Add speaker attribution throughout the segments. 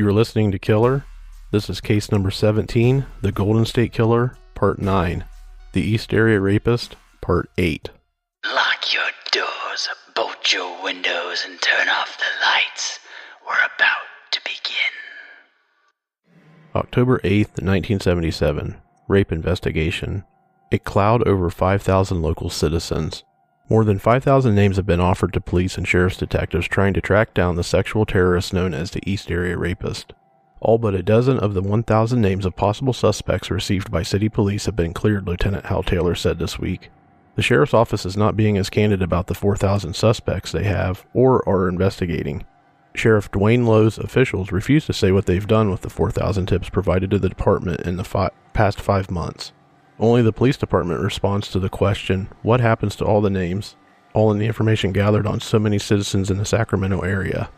Speaker 1: You are listening to Killer. This is case number 17, the Golden State Killer, Part 9. The East Area Rapist, Part 8.
Speaker 2: Lock your doors, bolt your windows, and turn off the lights. We're about to begin.
Speaker 1: October 8th, 1977. Rape investigation. A cloud over 5,000 local citizens. More than 5,000 names have been offered to police and sheriff's detectives trying to track down the sexual terrorist known as the East Area Rapist. All but a dozen of the 1,000 names of possible suspects received by city police have been cleared, Lieutenant Hal Taylor said this week. The sheriff's office is not being as candid about the 4,000 suspects they have or are investigating. Sheriff Dwayne Lowe's officials refuse to say what they've done with the 4,000 tips provided to the department in the past 5 months. Only the police department responds to the question, what happens to all the names, all in the information gathered on so many citizens in the Sacramento area.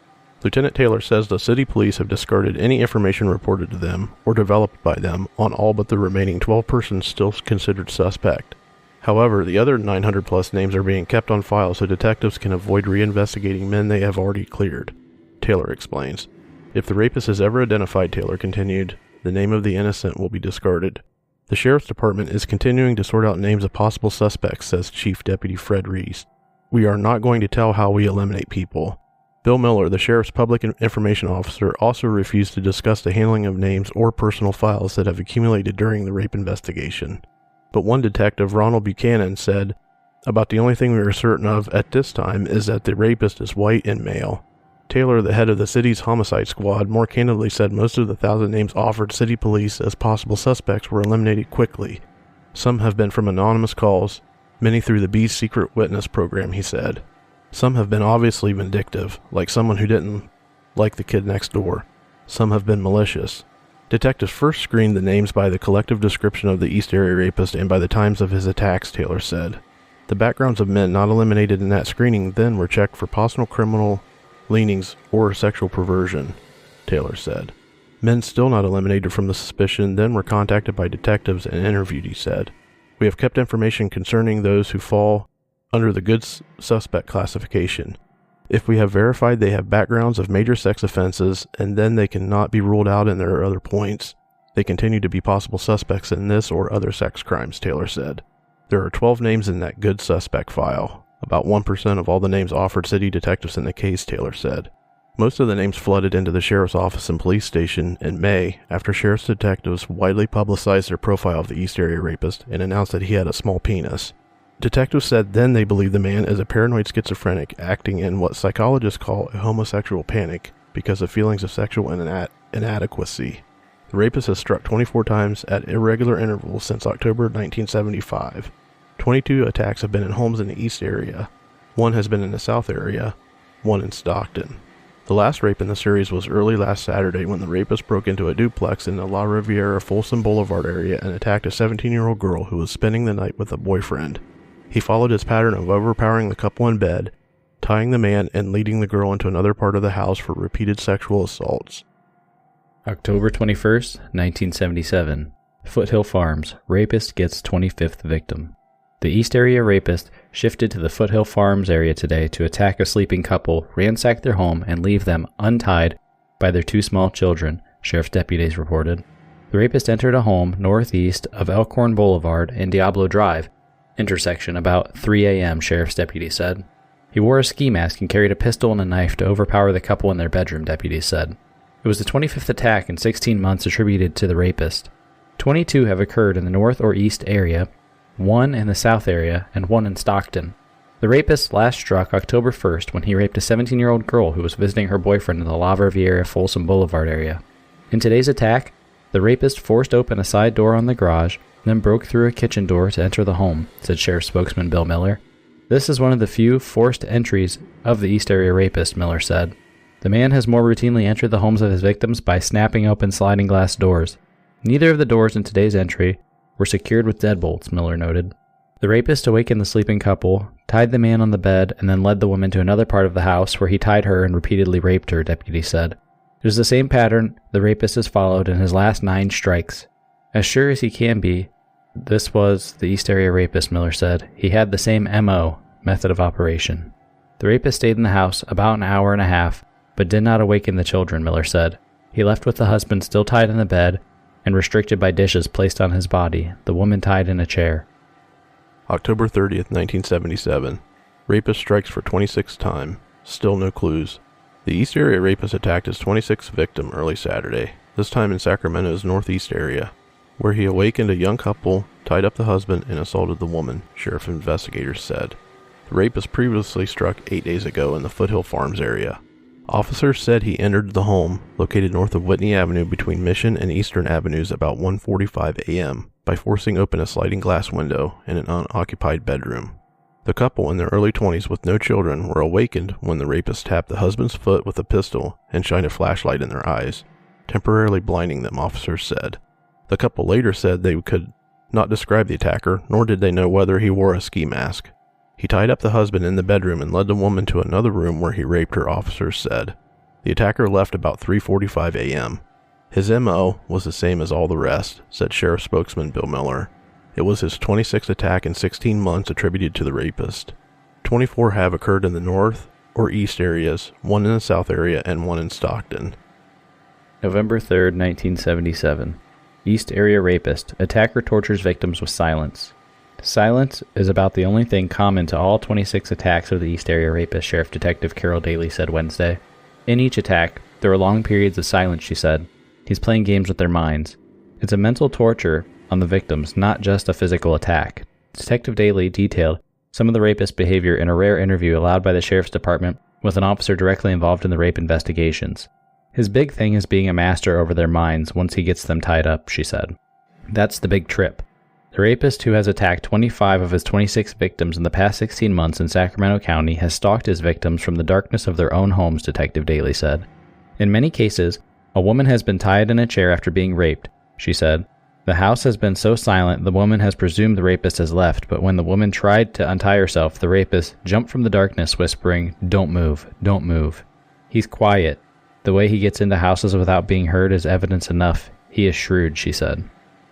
Speaker 1: Lieutenant Taylor says the city police have discarded any information reported to them or developed by them on all but the remaining 12 persons still considered suspect. However, the other 900 plus names are being kept on file so detectives can avoid reinvestigating men they have already cleared. Taylor explains. If the rapist is ever identified, Taylor continued, the name of the innocent will be discarded. The Sheriff's Department is continuing to sort out names of possible suspects, says Chief Deputy Fred Reese. We are not going to tell how we eliminate people. Bill Miller, the Sheriff's Public Information Officer, also refused to discuss the handling of names or personal files that have accumulated during the rape investigation. But one detective, Ronald Buchanan, said, about the only thing we are certain of at this time is that the rapist is white and male. Taylor, the head of the city's homicide squad, more candidly said most of the 1,000 names offered city police as possible suspects were eliminated quickly. Some have been from anonymous calls, many through the B's secret witness program, he said. Some have been obviously vindictive, like someone who didn't like the kid next door. Some have been malicious. Detectives first screened the names by the collective description of the East Area Rapist and by the times of his attacks, Taylor said. The backgrounds of men not eliminated in that screening then were checked for possible criminal leanings or sexual perversion, Taylor said. Men still not eliminated from the suspicion then were contacted by detectives and interviewed, he said. We have kept information concerning those who fall under the good suspect classification. If we have verified they have backgrounds of major sex offenses and then they cannot be ruled out in their other points, they continue to be possible suspects in this or other sex crimes, Taylor said. There are 12 names in that good suspect file. About 1% of all the names offered city detectives in the case, Taylor said. Most of the names flooded into the sheriff's office and police station in May after sheriff's detectives widely publicized their profile of the East Area Rapist and announced that he had a small penis. Detectives said then they believe the man is a paranoid schizophrenic acting in what psychologists call a homosexual panic because of feelings of sexual inadequacy. The rapist has struck 24 times at irregular intervals since October 1975. 22 attacks have been in homes in the East Area. One has been in the South Area, one in Stockton. The last rape in the series was early last Saturday when the rapist broke into a duplex in the La Riviera Folsom Boulevard area and attacked a 17-year-old girl who was spending the night with a boyfriend. He followed his pattern of overpowering the couple in bed, tying the man and leading the girl into another part of the house for repeated sexual assaults.
Speaker 3: October 21st, 1977. Foothill Farms. Rapist gets 25th victim. The East Area Rapist shifted to the Foothill Farms area today to attack a sleeping couple, ransack their home, and leave them untied by their 2 small children, sheriff's deputies reported. The rapist entered a home northeast of Elkhorn Boulevard and Diablo Drive intersection about 3 a.m., sheriff's deputies said. He wore a ski mask and carried a pistol and a knife to overpower the couple in their bedroom, deputies said. It was the 25th attack in 16 months attributed to the rapist. 22 have occurred in the north or east area, 1 in the South area, and 1 in Stockton. The rapist last struck October 1st when he raped a 17-year-old girl who was visiting her boyfriend in the La Riviera Folsom Boulevard area. In today's attack, the rapist forced open a side door on the garage, then broke through a kitchen door to enter the home, said Sheriff spokesman Bill Miller. This is one of the few forced entries of the East Area Rapist, Miller said. The man has more routinely entered the homes of his victims by snapping open sliding glass doors. Neither of the doors in today's entry were secured with deadbolts, Miller noted. The rapist awakened the sleeping couple, tied the man on the bed, and then led the woman to another part of the house where he tied her and repeatedly raped her, deputies said. It is the same pattern the rapist has followed in his last 9 strikes. As sure as he can be, this was the East Area Rapist, Miller said. He had the same M.O., method of operation. The rapist stayed in the house about an hour and a half, but did not awaken the children, Miller said. He left with the husband still tied in the bed and restricted by dishes placed on his body, the woman tied in a chair.
Speaker 1: October 30th, 1977. Rapist strikes for 26th time. Still no clues. The East Area Rapist attacked his 26th victim early Saturday, this time in Sacramento's northeast area, where he awakened a young couple, tied up the husband, and assaulted the woman, sheriff investigators said. The rapist previously struck 8 days ago in the Foothill Farms area. Officers said he entered the home, located north of Whitney Avenue between Mission and Eastern Avenues about 1:45 a.m., by forcing open a sliding glass window in an unoccupied bedroom. The couple in their early 20s with no children were awakened when the rapist tapped the husband's foot with a pistol and shined a flashlight in their eyes, temporarily blinding them, officers said. The couple later said they could not describe the attacker, nor did they know whether he wore a ski mask. He tied up the husband in the bedroom and led the woman to another room where he raped her, officers said. The attacker left about 3:45 a.m. His M.O. was the same as all the rest, said Sheriff spokesman Bill Miller. It was his 26th attack in 16 months attributed to the rapist. 24 have occurred in the north or east areas, one in the south area and one in Stockton.
Speaker 3: November 3rd, 1977. East Area Rapist. Attacker tortures victims with silence. Silence is about the only thing common to all 26 attacks of the East Area Rapist, Sheriff Detective Carol Daly said Wednesday. In each attack, there were long periods of silence, she said. He's playing games with their minds. It's a mental torture on the victims, not just a physical attack. Detective Daly detailed some of the rapist's behavior in a rare interview allowed by the Sheriff's Department with an officer directly involved in the rape investigations. His big thing is being a master over their minds once he gets them tied up, she said. That's the big trip. The rapist, who has attacked 25 of his 26 victims in the past 16 months in Sacramento County, has stalked his victims from the darkness of their own homes, Detective Daly said. In many cases, a woman has been tied in a chair after being raped, she said. The house has been so silent, the woman has presumed the rapist has left, but when the woman tried to untie herself, the rapist jumped from the darkness, whispering, "Don't move, don't move." He's quiet. The way he gets into houses without being heard is evidence enough. He is shrewd, she said.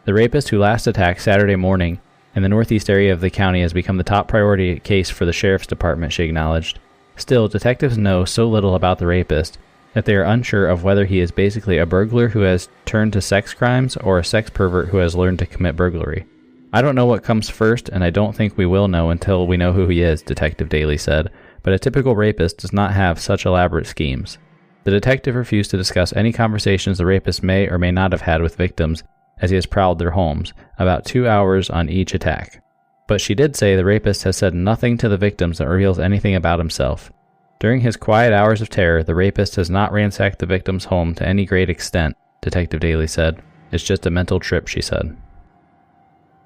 Speaker 3: The rapist who last attacked Saturday morning in the northeast area of the county has become the top priority case for the Sheriff's Department, she acknowledged. Still, detectives know so little about the rapist that they are unsure of whether he is basically a burglar who has turned to sex crimes or a sex pervert who has learned to commit burglary. I don't know what comes first, and I don't think we will know until we know who he is, Detective Daly said, but a typical rapist does not have such elaborate schemes. The detective refused to discuss any conversations the rapist may or may not have had with victims as he has prowled their homes, about 2 hours on each attack. But she did say the rapist has said nothing to the victims that reveals anything about himself. During his quiet hours of terror, the rapist has not ransacked the victim's home to any great extent, Detective Daly said. It's just a mental trip, she said.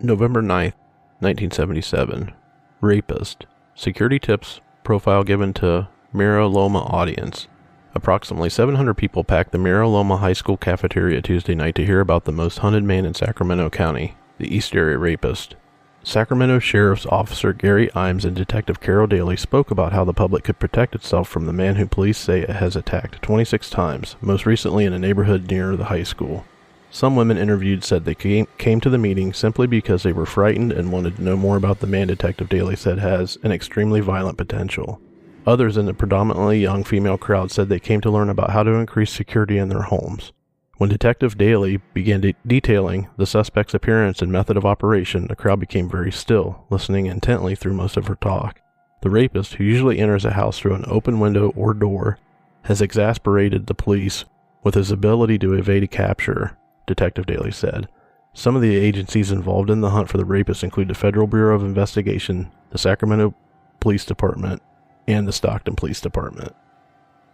Speaker 1: November 9th, 1977. Rapist. Security tips profile given to Miro Loma audience. Approximately 700 people packed the Miro Loma High School cafeteria Tuesday night to hear about the most hunted man in Sacramento County, the East Area Rapist. Sacramento Sheriff's Officer Gary Imes and Detective Carol Daly spoke about how the public could protect itself from the man who police say has attacked 26 times, most recently in a neighborhood near the high school. Some women interviewed said they came to the meeting simply because they were frightened and wanted to know more about the man Detective Daly said has an extremely violent potential. Others in the predominantly young female crowd said they came to learn about how to increase security in their homes. When Detective Daly began detailing the suspect's appearance and method of operation, the crowd became very still, listening intently through most of her talk. The rapist, who usually enters a house through an open window or door, has exasperated the police with his ability to evade capture, Detective Daly said. Some of the agencies involved in the hunt for the rapist include the Federal Bureau of Investigation, the Sacramento Police Department, and the Stockton Police Department.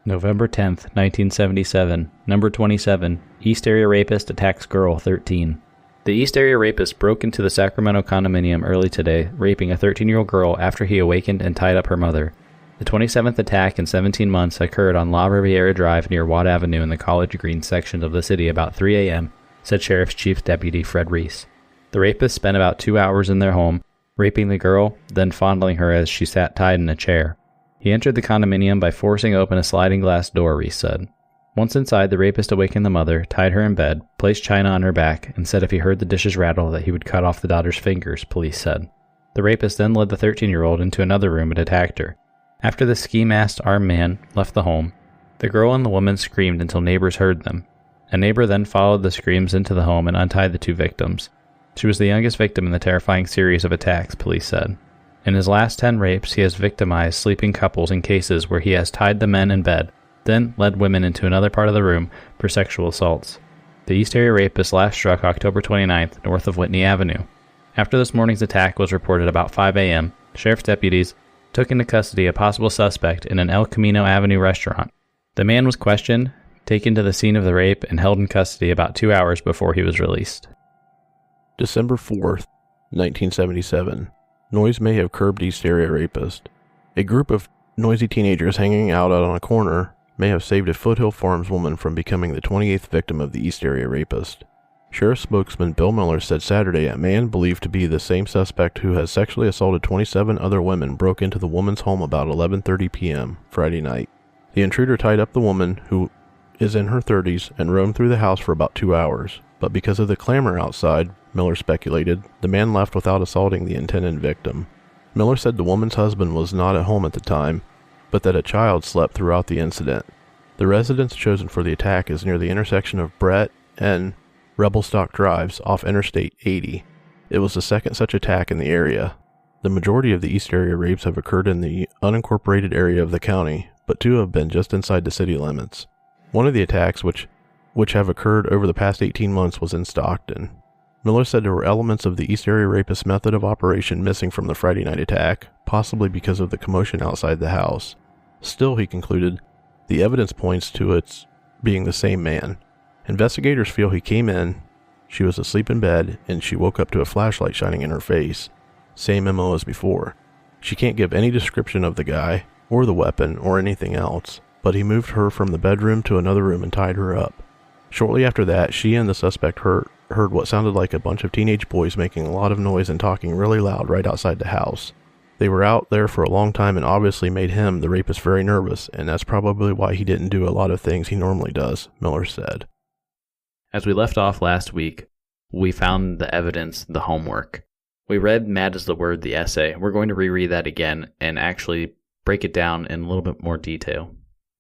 Speaker 3: November 10th, 1977. Number 27. East Area Rapist attacks girl, 13. The East Area Rapist broke into the Sacramento condominium early today, raping a 13-year-old girl after he awakened and tied up her mother. The 27th attack in 17 months occurred on La Riviera Drive near Watt Avenue in the College Green section of the city about 3 a.m., said Sheriff's Chief Deputy Fred Reese. The rapist spent about 2 hours in their home, raping the girl, then fondling her as she sat tied in a chair. He entered the condominium by forcing open a sliding glass door, Reese said. Once inside, the rapist awakened the mother, tied her in bed, placed China on her back, and said if he heard the dishes rattle that he would cut off the daughter's fingers, police said. The rapist then led the 13-year-old into another room and attacked her. After the ski-masked armed man left the home, the girl and the woman screamed until neighbors heard them. A neighbor then followed the screams into the home and untied the 2 victims. She was the youngest victim in the terrifying series of attacks, police said. In his last 10 rapes, he has victimized sleeping couples in cases where he has tied the men in bed, then led women into another part of the room for sexual assaults. The East Area Rapist last struck October 29th north of Whitney Avenue. After this morning's attack was reported about 5 a.m., sheriff's deputies took into custody a possible suspect in an El Camino Avenue restaurant. The man was questioned, taken to the scene of the rape, and held in custody about 2 hours before he was released.
Speaker 1: December 4th, 1977. Noise may have curbed East Area Rapist. A group of noisy teenagers hanging out on a corner may have saved a Foothill Farms woman from becoming the 28th victim of the East Area Rapist. Sheriff spokesman Bill Miller said Saturday a man believed to be the same suspect who has sexually assaulted 27 other women broke into the woman's home about 11:30 p.m. Friday night. The intruder tied up the woman, who is in her 30s, and roamed through the house for about 2 hours. But because of the clamor outside, Miller speculated, the man left without assaulting the intended victim. Miller said the woman's husband was not at home at the time, but that a child slept throughout the incident. The residence chosen for the attack is near the intersection of Brett and Rebelstock Drives off Interstate 80. It was the second such attack in the area. The majority of the East Area rapes have occurred in the unincorporated area of the county, but 2 have been just inside the city limits. One of the attacks, which have occurred over the past 18 months, was in Stockton. Miller said there were elements of the East Area Rapist method of operation missing from the Friday night attack, possibly because of the commotion outside the house. Still, he concluded, the evidence points to its being the same man. Investigators feel he came in, she was asleep in bed, and she woke up to a flashlight shining in her face. Same MO as before. She can't give any description of the guy, or the weapon, or anything else, but he moved her from the bedroom to another room and tied her up. Shortly after that, she and the suspect heard what sounded like a bunch of teenage boys making a lot of noise and talking really loud right outside the house. They were out there for a long time and obviously made him, the rapist, very nervous, and that's probably why he didn't do a lot of things he normally does, Miller said.
Speaker 3: As we left off last week, we found the evidence, the homework. We read Mad is the Word, the essay. We're going to reread that again and actually break it down in a little bit more detail.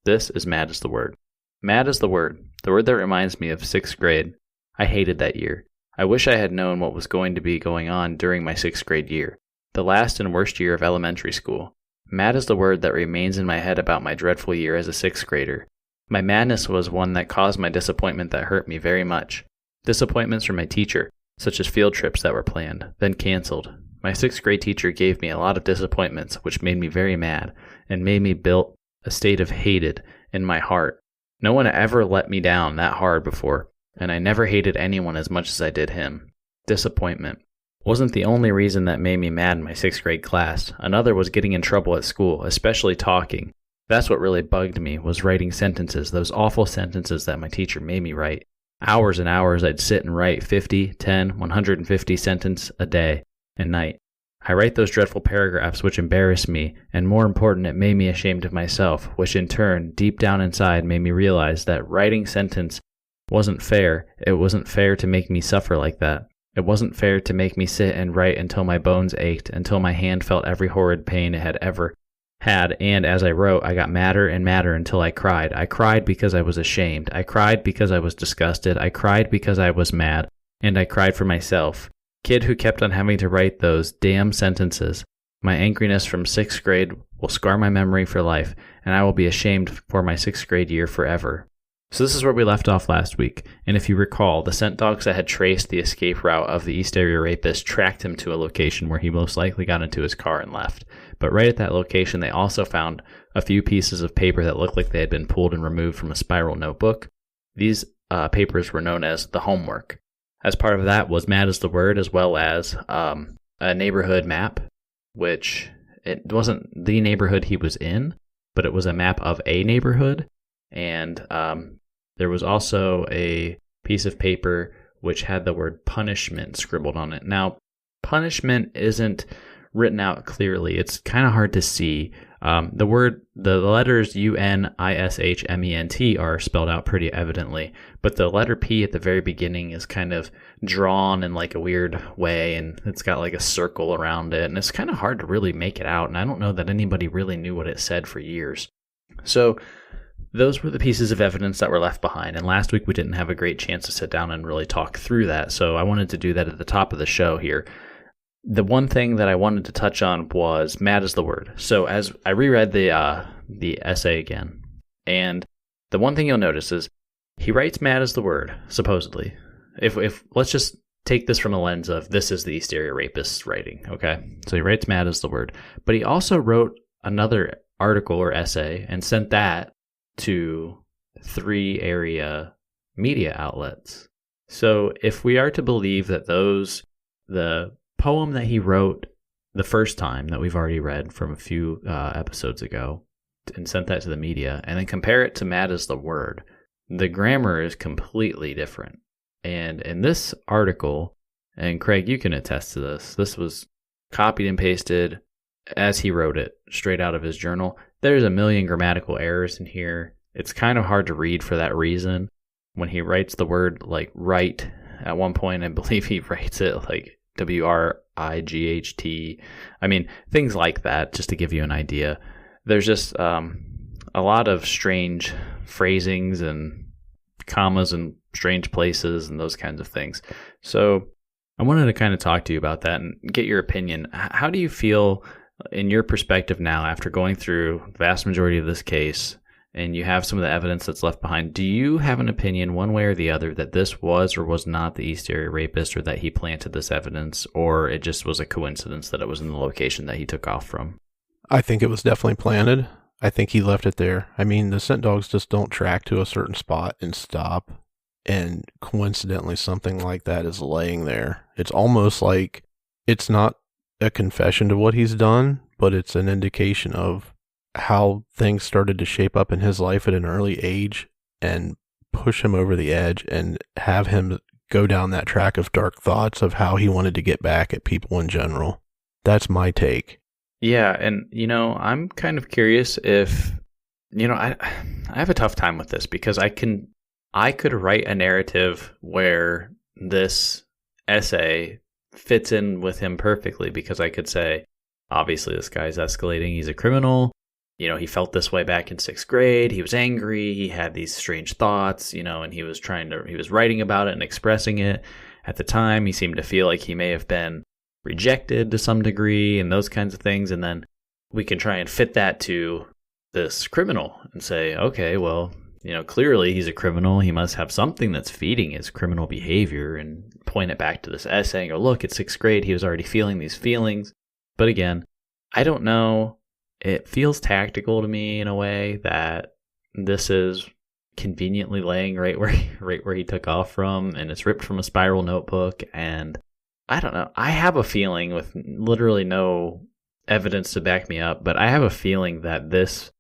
Speaker 3: This is Mad is the Word. Mad is the word that reminds me of 6th grade. I hated that year. I wish I had known what was going to be going on during my 6th grade year, the last and worst year of elementary school. Mad is the word that remains in my head about my dreadful year as a 6th grader. My madness was one that caused my disappointment that hurt me very much. Disappointments from my teacher, such as field trips that were planned, then canceled. My 6th grade teacher gave me a lot of disappointments, which made me very mad, and made me build a state of hated in my heart. No one ever let me down that hard before, and I never hated anyone as much as I did him. Disappointment wasn't the only reason that made me mad in my 6th grade class. Another was getting in trouble at school, especially talking. That's what really bugged me, was writing sentences, those awful sentences that my teacher made me write. Hours and hours I'd sit and write 50, 10, 150 sentences a day and night. I write those dreadful paragraphs which embarrassed me, and more important, it made me ashamed of myself, which in turn, deep down inside, made me realize that writing sentence wasn't fair. It wasn't fair to make me suffer like that. It wasn't fair to make me sit and write until my bones ached, until my hand felt every horrid pain it had ever had, and as I wrote, I got madder and madder until I cried. I cried because I was ashamed. I cried because I was disgusted. I cried because I was mad, and I cried for myself. Kid who kept on having to write those damn sentences. My angriness from 6th grade will scar my memory for life, and I will be ashamed for my 6th grade year forever. So this is where we left off last week, and if you recall, the scent dogs that had traced the escape route of the East Area Rapist tracked him to a location where he most likely got into his car and left. But right at that location, they also found a few pieces of paper that looked like they had been pulled and removed from a spiral notebook. These papers were known as the homework. As part of that was Mad is the Word, as well as a neighborhood map, which it wasn't the neighborhood he was in, but it was a map of a neighborhood. And there was also a piece of paper which had the word punishment scribbled on it. Now, punishment isn't written out clearly. It's kind of hard to see. The letters UNISHMENT are spelled out pretty evidently, but the letter P at the very beginning is kind of drawn in like a weird way, and it's got like a circle around it, and it's kind of hard to really make it out, and I don't know that anybody really knew what it said for years. So those were the pieces of evidence that were left behind. And last week we didn't have a great chance to sit down and really talk through that. So I wanted to do that at the top of the show here. The one thing that I wanted to touch on was mad is the word. So as I reread the essay again, and the one thing you'll notice is he writes mad is the word, supposedly. If let's just take this from a lens of this is the East Area Rapist's writing, okay? So he writes mad is the word. But he also wrote another article or essay and sent that to 3 area media outlets. So if we are to believe that the poem that he wrote the first time that we've already read from a few episodes ago and sent that to the media, and then compare it to mad is the word, the grammar is completely different. And in this article, and Craig, you can attest to this was copied and pasted as he wrote it, straight out of his journal. There's a million grammatical errors in here. It's kind of hard to read for that reason. When he writes the word like right, at one point I believe he writes it like WRIGHT. I mean, things like that, just to give you an idea. There's just a lot of strange phrasings and commas in strange places and those kinds of things. So I wanted to kind of talk to you about that and get your opinion. How do you feel in your perspective now after going through the vast majority of this case and you have some of the evidence that's left behind? Do you have an opinion one way or the other that this was or was not the East Area Rapist, or that he planted this evidence, or it just was a coincidence that it was in the location that he took off from?
Speaker 1: I think it was definitely planted. I think he left it there. I mean, the scent dogs just don't track to a certain spot and stop. And coincidentally, something like that is laying there. It's almost like it's not a confession to what he's done, but it's an indication of how things started to shape up in his life at an early age and push him over the edge and have him go down that track of dark thoughts of how he wanted to get back at people in general. That's my take.
Speaker 3: Yeah, and, I'm kind of curious if, I have a tough time with this because I could write a narrative where this essay fits in with him perfectly, because I could say, obviously this guy's escalating, he's a criminal, he felt this way back in 6th grade, he was angry, he had these strange thoughts, and he was writing about it and expressing it. At the time, he seemed to feel like he may have been rejected to some degree and those kinds of things. And then we can try and fit that to this criminal and say, okay, well, clearly he's a criminal. He must have something that's feeding his criminal behavior, and point it back to this essay and go, look, at 6th grade, he was already feeling these feelings. But again, I don't know. It feels tactical to me in a way that this is conveniently laying right where he took off from, and it's ripped from a spiral notebook. And I don't know. I have a feeling, with literally no evidence to back me up, but I have a feeling that this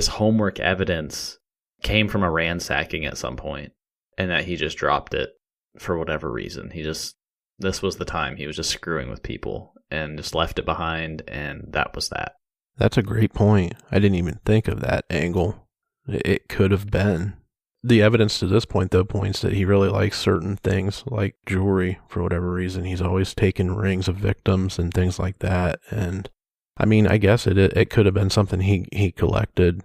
Speaker 3: homework evidence came from a ransacking at some point, and that he just dropped it for whatever reason. This was the time he was just screwing with people and just left it behind, and that was that.
Speaker 1: That's a great point. I didn't even think of that angle. It could have been. The evidence to this point, though, points that he really likes certain things, like jewelry, for whatever reason. He's always taken rings of victims and things like that. And, I mean, I guess it could have been something he collected,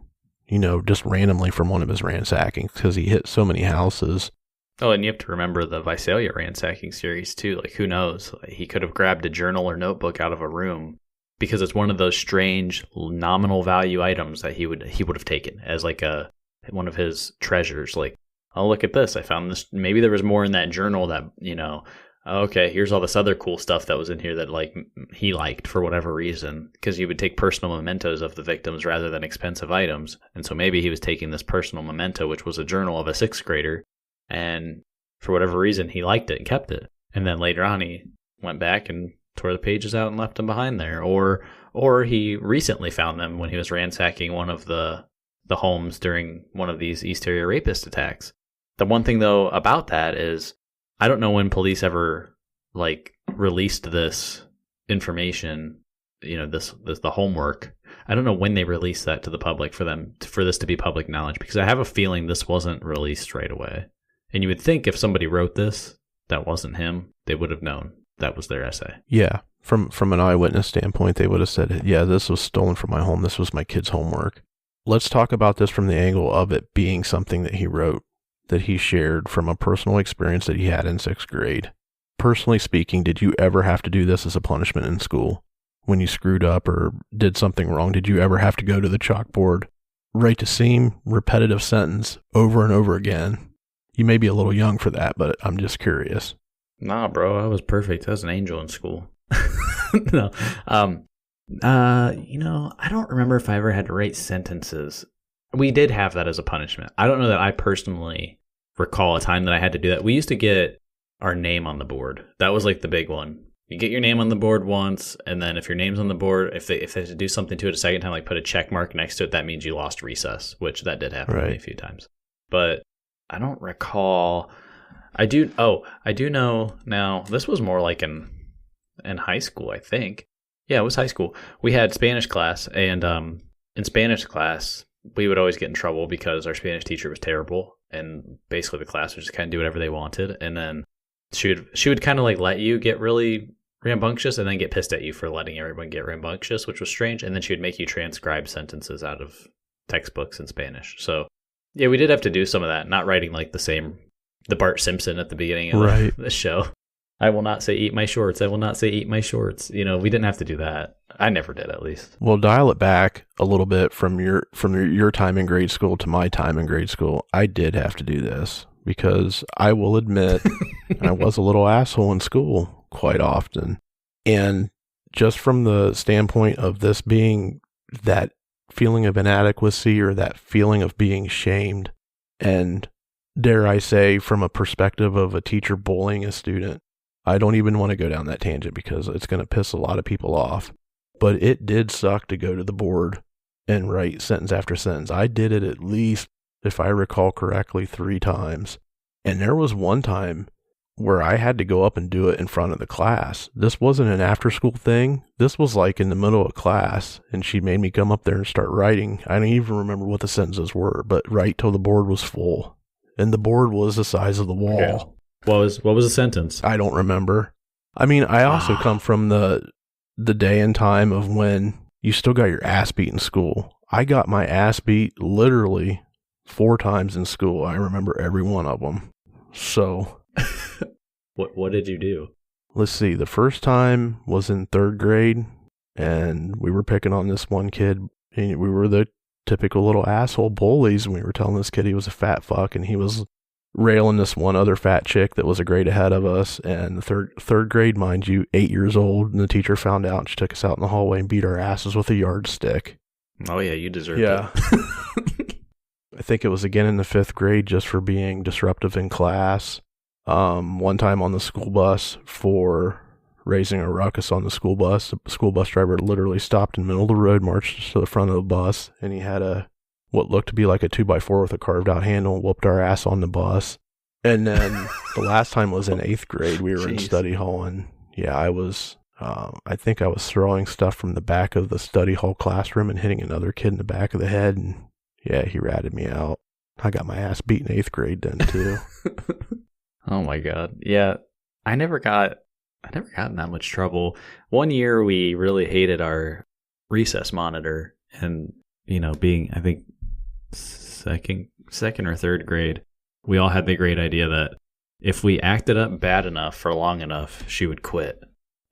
Speaker 1: just randomly from one of his ransackings, because he hit so many houses.
Speaker 3: Oh, and you have to remember the Visalia ransacking series, too. Like, who knows? He could have grabbed a journal or notebook out of a room, because it's one of those strange nominal value items that he would have taken as like one of his treasures. Like, oh, look at this, I found this. Maybe there was more in that journal that, okay, here's all this other cool stuff that was in here that like he liked for whatever reason, because he would take personal mementos of the victims rather than expensive items. And so maybe he was taking this personal memento, which was a journal of a 6th grader, and for whatever reason he liked it and kept it. And then later on he went back and tore the pages out and left them behind there. Or he recently found them when he was ransacking one of the homes during one of these East Area Rapist attacks. The one thing, though, about that is I don't know when police ever released this information, the homework. I don't know when they released that to the public for this to be public knowledge, because I have a feeling this wasn't released right away. And you would think if somebody wrote this that wasn't him, they would have known that was their essay.
Speaker 1: Yeah. From an eyewitness standpoint, they would have said, yeah, this was stolen from my home. This was my kid's homework. let's talk about this from the angle of it being something that he wrote, that he shared from a personal experience that he had in 6th grade. Personally speaking, did you ever have to do this as a punishment in school? When you screwed up or did something wrong, did you ever have to go to the chalkboard, write the same repetitive sentence over and over again? You may be a little young for that, but I'm just curious.
Speaker 3: Nah, bro, I was perfect. I was an angel in school. No. I don't remember if I ever had to write sentences. We did have that as a punishment. I don't know that I personally recall a time that I had to do that. We used to get our name on the board. That was like the big one. You get your name on the board once, and then if your name's on the board, if they have to do something to it a second time, like put a check mark next to it, that means you lost recess, which that did happen to me a few times. But I don't recall. I do know now, this was more like in high school, I think. Yeah, it was high school. We had Spanish class, and in Spanish class, we would always get in trouble because our Spanish teacher was terrible, and basically the class would just kind of do whatever they wanted, and then she would kind of like let you get really rambunctious and then get pissed at you for letting everyone get rambunctious, which was strange, and then she would make you transcribe sentences out of textbooks in Spanish. So yeah, we did have to do some of that, not writing like the Bart Simpson at the beginning of the show. I will not say eat my shorts. I will not say eat my shorts. We didn't have to do that. I never did, at least.
Speaker 1: Well, dial it back a little bit from your time in grade school to my time in grade school. I did have to do this because I will admit I was a little asshole in school quite often. And just from the standpoint of this being that feeling of inadequacy or that feeling of being shamed, and dare I say, from a perspective of a teacher bullying a student, I don't even want to go down that tangent because it's going to piss a lot of people off. But it did suck to go to the board and write sentence after sentence. I did it at least, if I recall correctly, 3 times. And there was one time where I had to go up and do it in front of the class. This wasn't an after school thing. This was like in the middle of class, and she made me come up there and start writing. I don't even remember what the sentences were, but write till the board was full. And the board was the size of the wall.
Speaker 3: Yeah. What was the sentence?
Speaker 1: I don't remember. I mean, I also come from the day and time of when you still got your ass beat in school. I got my ass beat literally 4 times in school. I remember every one of them. So
Speaker 3: What did you do?
Speaker 1: Let's see. The first time was in 3rd grade, and we were picking on this one kid. And we were the typical little asshole bullies, and we were telling this kid he was a fat fuck, and he was railing this one other fat chick that was a grade ahead of us. And the third grade, mind you, 8 years old, and the teacher found out, and she took us out in the hallway and beat our asses with a yardstick.
Speaker 3: Oh yeah, you deserved it.
Speaker 1: I think it was again in the 5th grade just for being disruptive in class. One time on the school bus for raising a ruckus on the school bus. The school bus driver literally stopped in the middle of the road, marched to the front of the bus, and he had what looked to be like a 2x4 with a carved out handle, and whooped our ass on the bus. And then the last time was in 8th grade. We were in study hall, and yeah, I think I was throwing stuff from the back of the study hall classroom and hitting another kid in the back of the head, and yeah, he ratted me out. I got my ass beat in 8th grade then too.
Speaker 3: Oh my god. Yeah. I never got in that much trouble. One year we really hated our recess monitor, and being, I think, second or 3rd grade, we all had the great idea that if we acted up bad enough for long enough, she would quit.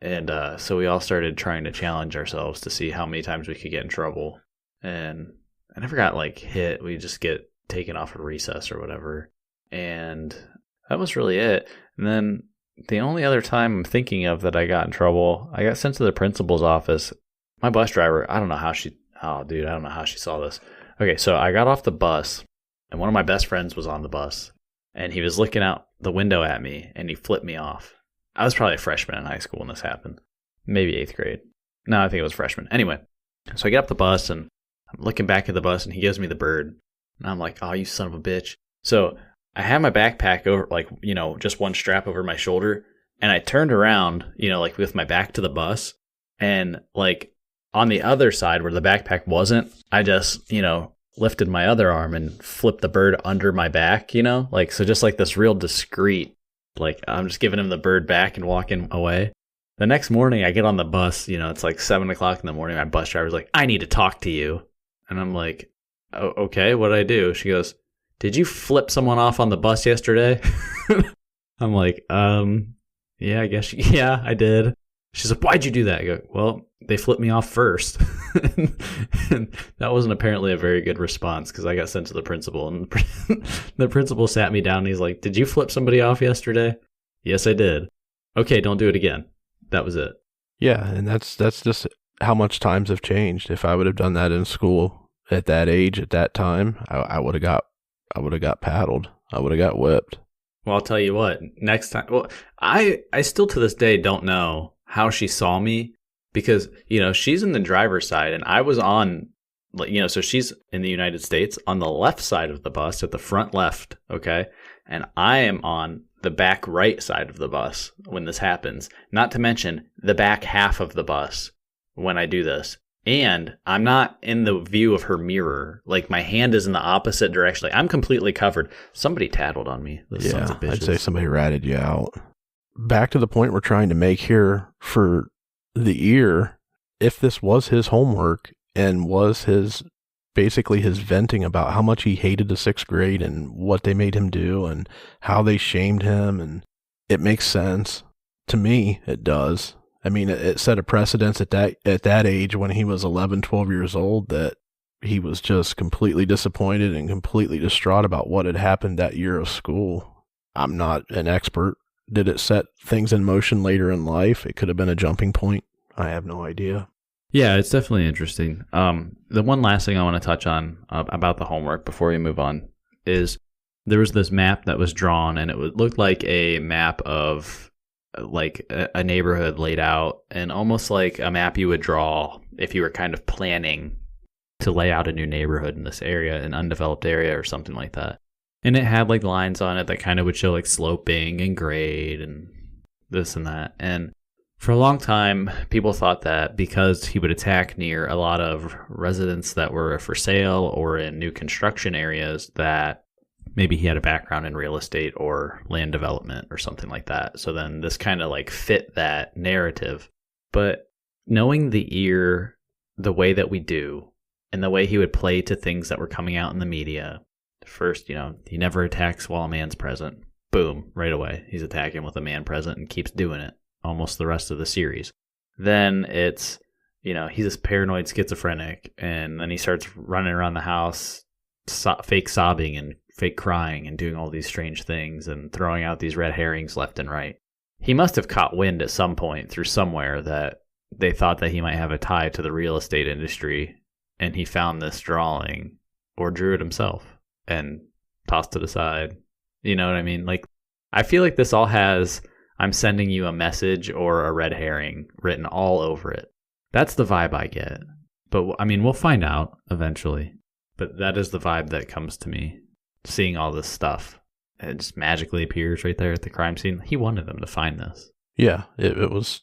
Speaker 3: And so we all started trying to challenge ourselves to see how many times we could get in trouble. And I never got hit. We just get taken off of recess or whatever. And that was really it. And then the only other time I'm thinking of that I got in trouble, I got sent to the principal's office. My bus driver, I don't know how she saw this. Okay, so I got off the bus, and one of my best friends was on the bus, and he was looking out the window at me, and he flipped me off. I was probably a freshman in high school when this happened. Maybe 8th grade. No, I think it was freshman. Anyway, so I get up the bus, and I'm looking back at the bus, and he gives me the bird. And I'm like, oh, you son of a bitch. So I had my backpack over, just one strap over my shoulder, and I turned around, with my back to the bus, and on the other side where the backpack wasn't, I just, lifted my other arm and flipped the bird under my back, so just this real discreet, I'm just giving him the bird back and walking away. The next morning I get on the bus, it's 7 o'clock in the morning. My bus driver's like, I need to talk to you. And I'm like, "Oh, okay, what did I do?" She goes, "Did you flip someone off on the bus yesterday?" I'm like, yeah, I guess, yeah, I did. She's like, "Why'd you do that?" I go, "Well, they flipped me off first." And that wasn't apparently a very good response because I got sent to the principal. And the principal sat me down and he's like, "Did you flip somebody off yesterday?" "Yes, I did." "Okay, don't do it again." That was it.
Speaker 1: Yeah, and that's just how much times have changed. If I would have done that in school at that age, at that time, I would have got paddled. I would have got whipped.
Speaker 3: Well, I'll tell you what, next time, well, I still to this day don't know how she saw me because, she's in the driver's side and I was on, so she's in the United States on the left side of the bus at the front left, okay? And I am on the back right side of the bus when this happens, not to mention the back half of the bus when I do this. And I'm not in the view of her mirror. Like, my hand is in the opposite direction. Like, I'm completely covered. Somebody tattled on me. Those sons of bitches.
Speaker 1: I'd say somebody ratted you out. Back to the point we're trying to make here for the ear, if this was his homework and was basically his venting about how much he hated the 6th grade and what they made him do and how they shamed him, and it makes sense. To me, it does. I mean, it set a precedence at that age when he was 11, 12 years old that he was just completely disappointed and completely distraught about what had happened that year of school. I'm not an expert. Did it set things in motion later in life? It could have been a jumping point. I have no idea.
Speaker 3: Yeah, it's definitely interesting. The one last thing I want to touch on about the homework before we move on is there was this map that was drawn, and it looked like a map of like a neighborhood laid out, and almost like a map you would draw if you were kind of planning to lay out a new neighborhood in this area, an undeveloped area or something like that. And it had like lines on it that kind of would show like sloping and grade and this and that. And for a long time, people thought that because he would attack near a lot of residents that were for sale or in new construction areas, that maybe he had a background in real estate or land development or something like that. So then this kind of like fit that narrative. But knowing the ear the way that we do, and the way he would play to things that were coming out in the media, first, he never attacks while a man's present. Boom, right away. He's attacking with a man present and keeps doing it almost the rest of the series. Then it's, he's this paranoid schizophrenic, and then he starts running around the house, fake sobbing and fake crying and doing all these strange things and throwing out these red herrings left and right. He must have caught wind at some point through somewhere that they thought that he might have a tie to the real estate industry, and he found this drawing or drew it himself and tossed it aside. You know what I mean? Like, I feel like this all has, "I'm sending you a message" or a red herring written all over it. That's the vibe I get. But I mean, we'll find out eventually. But that is the vibe that comes to me, seeing all this stuff. It just magically appears right there at the crime scene. He wanted them to find this.
Speaker 1: Yeah, it was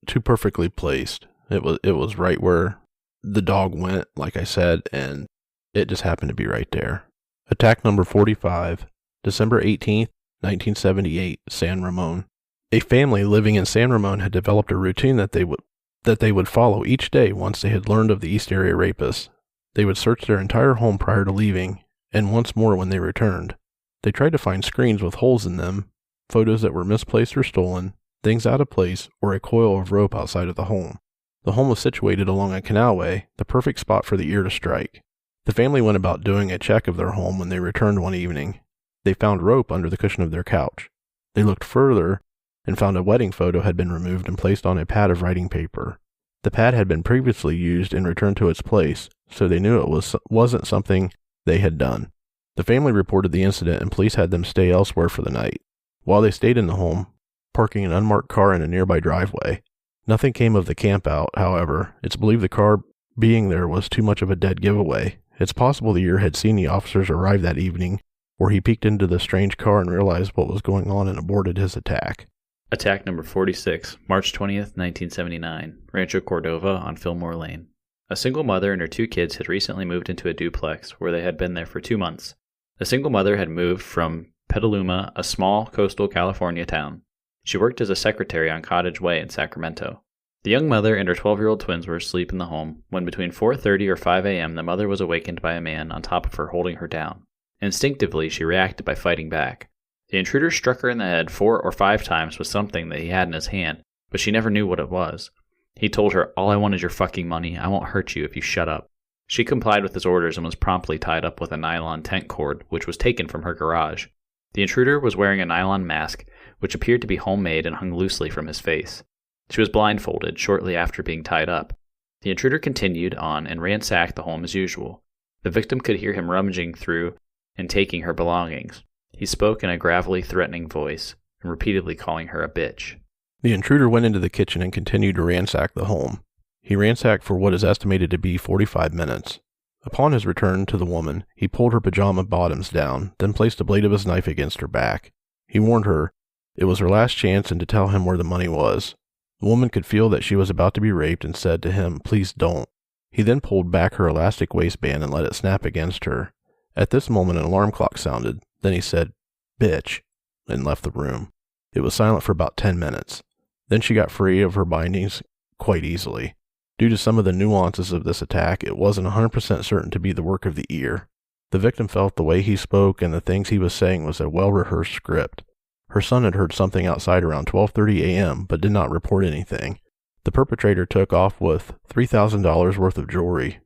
Speaker 1: too perfectly placed. It was right where the dog went, like I said, and it just happened to be right there. Attack number 45, December 18th, 1978, San Ramon. A family living in San Ramon had developed a routine that they would follow each day once they had learned of the East Area Rapist. They would search their entire home prior to leaving, and once more when they returned. They tried to find screens with holes in them, photos that were misplaced or stolen, things out of place, or a coil of rope outside of the home. The home was situated along a canalway, the perfect spot for the ear to strike. The family went about doing a check of their home when they returned one evening. They found rope under the cushion of their couch. They looked further and found a wedding photo had been removed and placed on a pad of writing paper. The pad had been previously used and returned to its place, so they knew it wasn't something they had done. The family reported the incident, and police had them stay elsewhere for the night. While they stayed in the home, parking an unmarked car in a nearby driveway. Nothing came of the campout, however. It's believed the car being there was too much of a dead giveaway. It's possible the ear had seen the officers arrive that evening, or he peeked into the strange car and realized what was going on and aborted his attack.
Speaker 3: Attack number 46, March 20th, 1979, Rancho Cordova on Fillmore Lane. A single mother and her 2 kids had recently moved into a duplex where they had been there for 2 months. The single mother had moved from Petaluma, a small coastal California town. She worked as a secretary on Cottage Way in Sacramento. The young mother and her 12-year-old twins were asleep in the home when between 4:30 or 5 a.m. the mother was awakened by a man on top of her holding her down. Instinctively, she reacted by fighting back. The intruder struck her in the head 4 or 5 times with something that he had in his hand, but she never knew what it was. He told her, "All I want is your fucking money. I won't hurt you if you shut up." She complied with his orders and was promptly tied up with a nylon tent cord, which was taken from her garage. The intruder was wearing a nylon mask, which appeared to be homemade and hung loosely from his face. She was blindfolded shortly after being tied up. The intruder continued on and ransacked the home as usual. The victim could hear him rummaging through and taking her belongings. He spoke in a gravelly, threatening voice, and repeatedly calling her a bitch.
Speaker 1: The intruder went into the kitchen and continued to ransack the home. He ransacked for what is estimated to be 45 minutes. Upon his return to the woman, he pulled her pajama bottoms down, then placed the blade of his knife against her back. He warned her it was her last chance and to tell him where the money was. The woman could feel that she was about to be raped and said to him, "Please don't." He then pulled back her elastic waistband and let it snap against her. At this moment, an alarm clock sounded. Then he said, "Bitch," and left the room. It was silent for about 10 minutes. Then she got free of her bindings quite easily. Due to some of the nuances of this attack, it wasn't 100% certain to be the work of the ear. The victim felt the way he spoke and the things he was saying was a well-rehearsed script. Her son had heard something outside around 12:30 a.m., but did not report anything. The perpetrator took off with $3,000 worth of jewelry.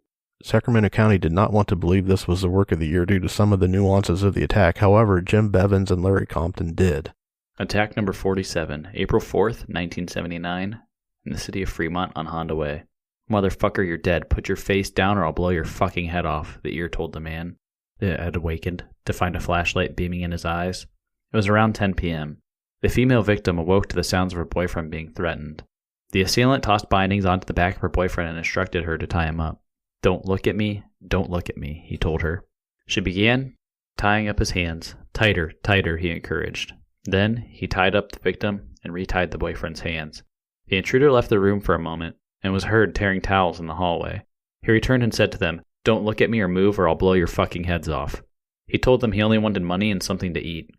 Speaker 1: Sacramento County did not want to believe this was the work of the year due to some of the nuances of the attack. However, Jim Bevins and Larry Compton did.
Speaker 3: Attack number 47, April 4th, 1979, in the city of Fremont on Honda Way. "Motherfucker, you're dead. Put your face down or I'll blow your fucking head off," the ear told the man. It had awakened to find a flashlight beaming in his eyes. It was around 10 p.m. The female victim awoke to the sounds of her boyfriend being threatened. The assailant tossed bindings onto the back of her boyfriend and instructed her to tie him up. "Don't look at me, don't look at me," he told her. She began tying up his hands. "Tighter, tighter," he encouraged. Then he tied up the victim and retied the boyfriend's hands. The intruder left the room for a moment and was heard tearing towels in the hallway. He returned and said to them, "Don't look at me or move or I'll blow your fucking heads off." He told them he only wanted money and something to eat.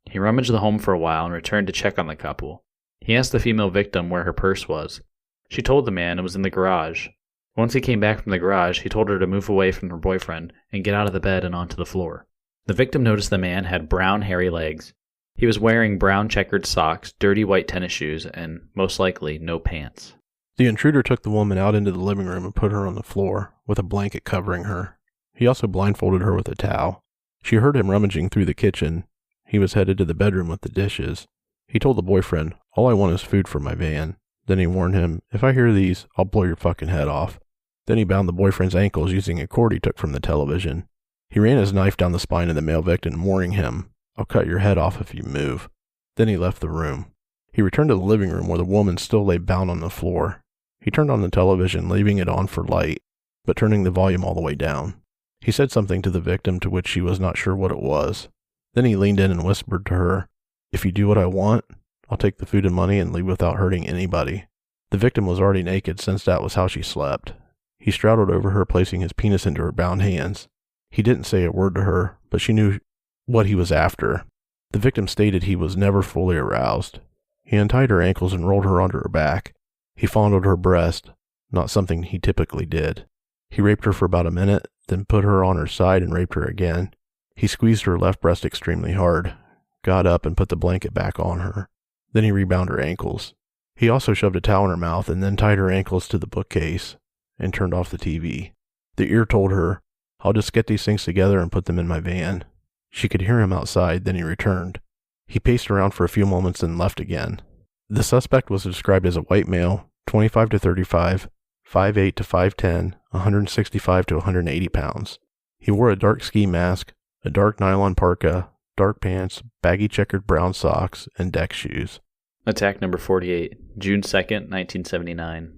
Speaker 3: He rummaged the home for a while and returned to check on the couple. He asked the female victim where her purse was. She told the man it was in the garage. Once he came back from the garage, he told her to move away from her boyfriend and get out of the bed and onto the floor. The victim noticed the man had brown, hairy legs. He was wearing brown checkered socks, dirty white tennis shoes, and, most likely, no pants.
Speaker 1: The intruder took the woman out into the living room and put her on the floor, with a blanket covering her. He also blindfolded her with a towel. She heard him rummaging through the kitchen. He was headed to the bedroom with the dishes. He told the boyfriend, "All I want is food for my van." Then he warned him, "If I hear these, I'll blow your fucking head off." Then he bound the boyfriend's ankles using a cord he took from the television. He ran his knife down the spine of the male victim, warning him, "I'll cut your head off if you move." Then he left the room. He returned to the living room where the woman still lay bound on the floor. He turned on the television, leaving it on for light, but turning the volume all the way down. He said something to the victim to which she was not sure what it was. Then he leaned in and whispered to her, "If you do what I want, I'll take the food and money and leave without hurting anybody." The victim was already naked since that was how she slept. He straddled over her, placing his penis into her bound hands. He didn't say a word to her, but she knew what he was after. The victim stated he was never fully aroused. He untied her ankles and rolled her onto her back. He fondled her breast, not something he typically did. He raped her for about a minute, then put her on her side and raped her again. He squeezed her left breast extremely hard, got up and put the blanket back on her. Then he rebound her ankles. He also shoved a towel in her mouth and then tied her ankles to the bookcase and turned off the TV. The ear told her, "I'll just get these things together and put them in my van." She could hear him outside, then he returned. He paced around for a few moments and left again. The suspect was described as a white male, 25 to 35, 5'8 to 5'10, 165 to 180 pounds. He wore a dark ski mask, a dark nylon parka, dark pants, baggy checkered brown socks, and deck shoes.
Speaker 3: Attack number 48, June 2nd, 1979, in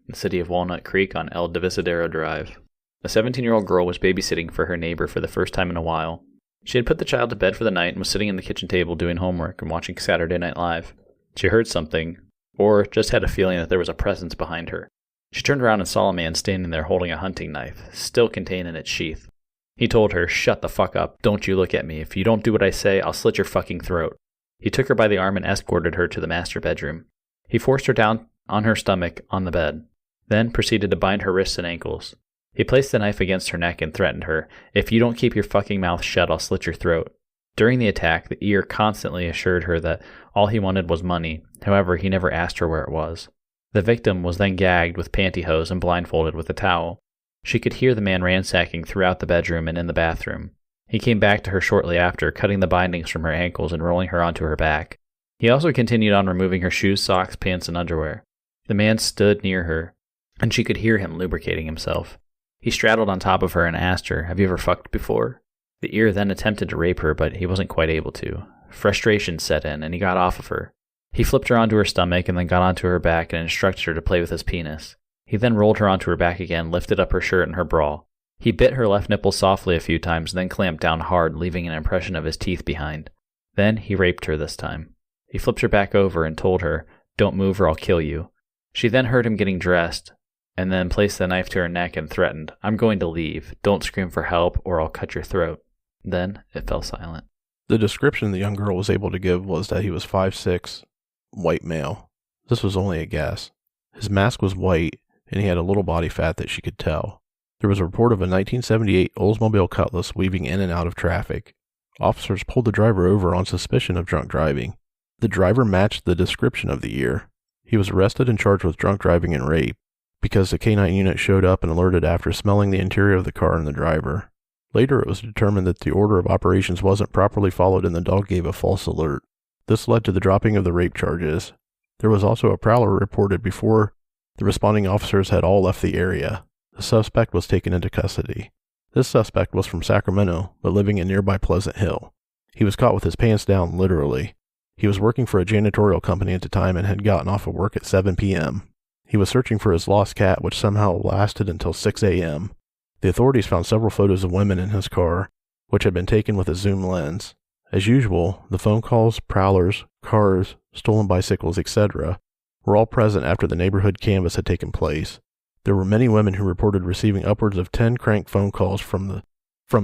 Speaker 3: the city of Walnut Creek on El Divisadero Drive. A 17-year-old girl was babysitting for her neighbor for the first time in a while. She had put the child to bed for the night and was sitting in the kitchen table doing homework and watching Saturday Night Live. She heard something, or just had a feeling that there was a presence behind her. She turned around and saw a man standing there holding a hunting knife, still contained in its sheath. He told her, "Shut the fuck up. Don't you look at me. If you don't do what I say, I'll slit your fucking throat." He took her by the arm and escorted her to the master bedroom. He forced her down on her stomach, on the bed, then proceeded to bind her wrists and ankles. He placed the knife against her neck and threatened her, "If you don't keep your fucking mouth shut, I'll slit your throat." During the attack, the ear constantly assured her that all he wanted was money. However, he never asked her where it was. The victim was then gagged with pantyhose and blindfolded with a towel. She could hear the man ransacking throughout the bedroom and in the bathroom. He came back to her shortly after, cutting the bindings from her ankles and rolling her onto her back. He also continued on removing her shoes, socks, pants, and underwear. The man stood near her, and she could hear him lubricating himself. He straddled on top of her and asked her, "Have you ever fucked before?" The ear then attempted to rape her, but he wasn't quite able to. Frustration set in, and he got off of her. He flipped her onto her stomach and then got onto her back and instructed her to play with his penis. He then rolled her onto her back again, lifted up her shirt and her bra. He bit her left nipple softly a few times, then clamped down hard, leaving an impression of his teeth behind. Then he raped her this time. He flipped her back over and told her, "Don't move or I'll kill you." She then heard him getting dressed, and then placed the knife to her neck and threatened, "I'm going to leave. Don't scream for help or I'll cut your throat." Then it fell silent.
Speaker 1: The description the young girl was able to give was that he was 5'6", white male. This was only a guess. His mask was white, and he had a little body fat that she could tell. There was a report of a 1978 Oldsmobile Cutlass weaving in and out of traffic. Officers pulled the driver over on suspicion of drunk driving. The driver matched the description of the ear. He was arrested and charged with drunk driving and rape because the K-9 unit showed up and alerted after smelling the interior of the car and the driver. Later, it was determined that the order of operations wasn't properly followed and the dog gave a false alert. This led to the dropping of the rape charges. There was also a prowler reported before the responding officers had all left the area. The suspect was taken into custody. This suspect was from Sacramento, but living in nearby Pleasant Hill. He was caught with his pants down, literally. He was working for a janitorial company at the time and had gotten off of work at 7 p.m. He was searching for his lost cat, which somehow lasted until 6 a.m. The authorities found several photos of women in his car, which had been taken with a zoom lens. As usual, the phone calls, prowlers, cars, stolen bicycles, etc. were all present after the neighborhood canvass had taken place. There were many women who reported receiving upwards of 10 crank phone calls from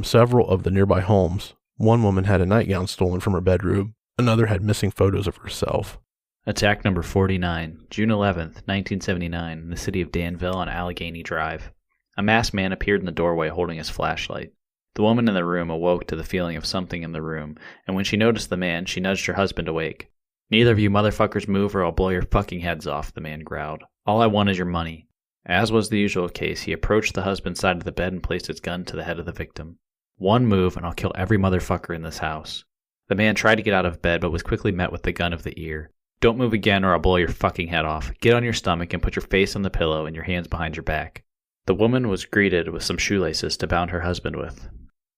Speaker 1: several of the nearby homes. One woman had a nightgown stolen from her bedroom. Another had missing photos of herself.
Speaker 3: Attack number 49, June 11th, 1979, in the city of Danville on Allegheny Drive. A masked man appeared in the doorway holding his flashlight. The woman in the room awoke to the feeling of something in the room, and when she noticed the man, she nudged her husband awake. "Neither of you motherfuckers move or I'll blow your fucking heads off," the man growled. "All I want is your money." As was the usual case, he approached the husband's side of the bed and placed his gun to the head of the victim. "One move and I'll kill every motherfucker in this house." The man tried to get out of bed but was quickly met with the gun of the ear. "Don't move again or I'll blow your fucking head off. Get on your stomach and put your face on the pillow and your hands behind your back." The woman was greeted with some shoelaces to bound her husband with.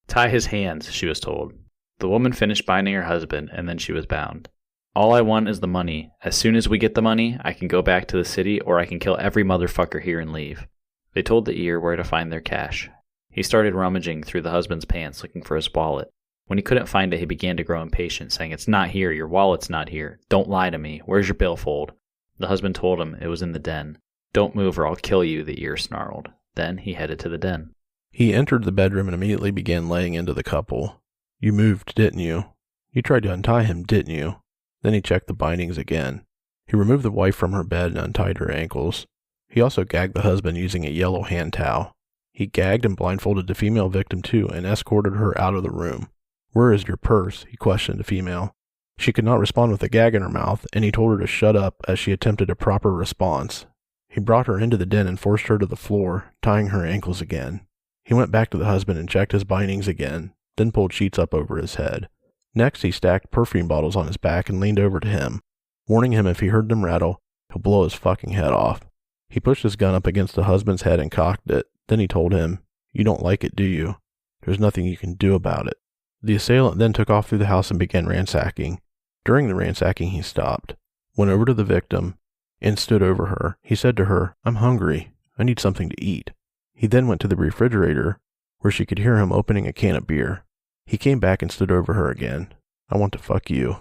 Speaker 3: "Tie his hands," she was told. The woman finished binding her husband and then she was bound. "All I want is the money. As soon as we get the money, I can go back to the city or I can kill every motherfucker here and leave." They told the ear where to find their cash. He started rummaging through the husband's pants looking for his wallet. When he couldn't find it, he began to grow impatient, saying, "It's not here. Your wallet's not here. Don't lie to me. Where's your billfold?" The husband told him it was in the den. "Don't move or I'll kill you," the ear snarled. Then he headed to the den.
Speaker 1: He entered the bedroom and immediately began laying into the couple. "You moved, didn't you? You tried to untie him, didn't you?" Then he checked the bindings again. He removed the wife from her bed and untied her ankles. He also gagged the husband using a yellow hand towel. He gagged and blindfolded the female victim too and escorted her out of the room. "Where is your purse?" he questioned the female. She could not respond with a gag in her mouth, and he told her to shut up as she attempted a proper response. He brought her into the den and forced her to the floor, tying her ankles again. He went back to the husband and checked his bindings again, then pulled sheets up over his head. Next, he stacked perfume bottles on his back and leaned over to him, warning him if he heard them rattle, he'll blow his fucking head off. He pushed his gun up against the husband's head and cocked it. Then he told him, "You don't like it, do you? There's nothing you can do about it." The assailant then took off through the house and began ransacking. During the ransacking, he stopped, went over to the victim, and stood over her. He said to her, "I'm hungry. I need something to eat." He then went to the refrigerator, where she could hear him opening a can of beer. He came back and stood over her again. "I want to fuck you."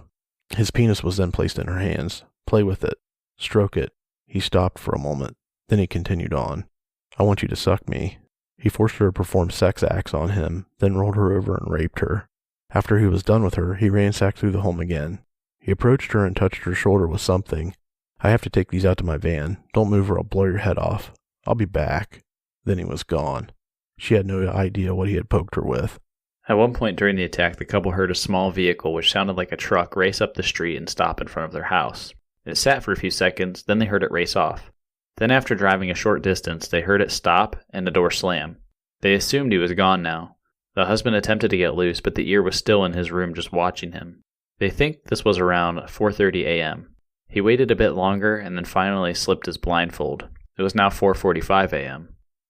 Speaker 1: His penis was then placed in her hands. "Play with it. Stroke it." He stopped for a moment. Then he continued on. "I want you to suck me." He forced her to perform sex acts on him, then rolled her over and raped her. After he was done with her, he ransacked through the home again. He approached her and touched her shoulder with something. I have to take these out to my van. Don't move or I'll blow your head off. I'll be back." Then he was gone. She had no idea what he had poked her with.
Speaker 3: At one point during the attack, the couple heard a small vehicle which sounded like a truck race up the street and stop in front of their house. It sat for a few seconds, then they heard it race off. Then after driving a short distance, they heard it stop and the door slam. They assumed he was gone now. The husband attempted to get loose, but the ear was still in his room just watching him. They think this was around 4:30 a.m. He waited a bit longer and then finally slipped his blindfold. It was now 4:45 a.m.